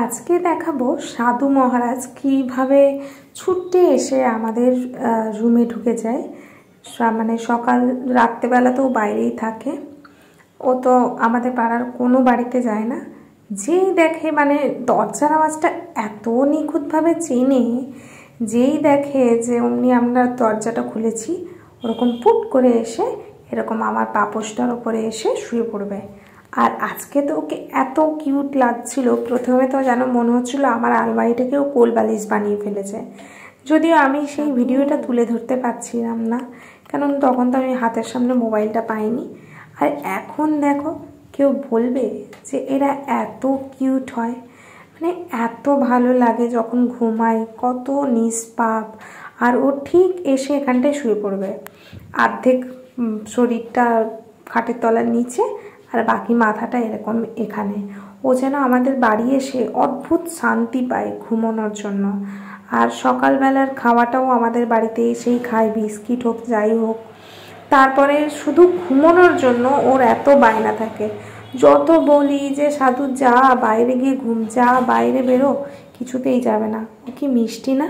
আজকে দেখাবো সাধু মহারাজ কিভাবে ছুটে এসে আমাদের রুমে ঢুকে যায়। মানে সকাল রাত্রেবেলাতেও বাইরেই থাকে। ও তো আমাদের পাড়ার কোনো বাড়িতে যায় না। যেই দেখে মানে দরজার আওয়াজটা এত নিখুঁতভাবে চেনে, যেই দেখে যে অমনি আমরা দরজাটা খুলেছি, ওরকম পুট করে এসে এরকম আমার পাপোশটার ওপরে এসে শুয়ে পড়বে। আর আজকে তো ওকে এত কিউট লাগছিল, প্রথমে তো যেন মনে হচ্ছিল আমার আলমারিটাকেও কোল বালিশ বানিয়ে ফেলেছে। যদিও আমি সেই ভিডিওটা তুলে ধরতে পারছিলাম না, কারণ তখন তো আমি হাতের সামনে মোবাইলটা পাইনি। আর এখন দেখো, কেউ বলবে যে এরা এত কিউট হয়, মানে এত ভালো লাগে যখন ঘুমায়, কত নিষ্পাপ। আর ও ঠিক এসে এখানটায় শুয়ে পড়বে, অর্ধেক শরীরটা খাটের তলার নিচে আর বাকি মাথাটা এরকম এখানে। ও যেন আমাদের বাড়ি এসে অদ্ভুত শান্তি পায় ঘুমানোর জন্য। আর সকালবেলার খাওয়াটাও আমাদের বাড়িতে এসেই খায়, বিস্কিট হোক যাই হোক। তারপরে শুধু ঘুমানোর জন্য ওর এত বায়না থাকে। যত বলি যে সাধু যা বাইরে গিয়ে ঘুম, যা বাইরে বেরো, কিছুতেই যাবে না। ও কি মিষ্টি না?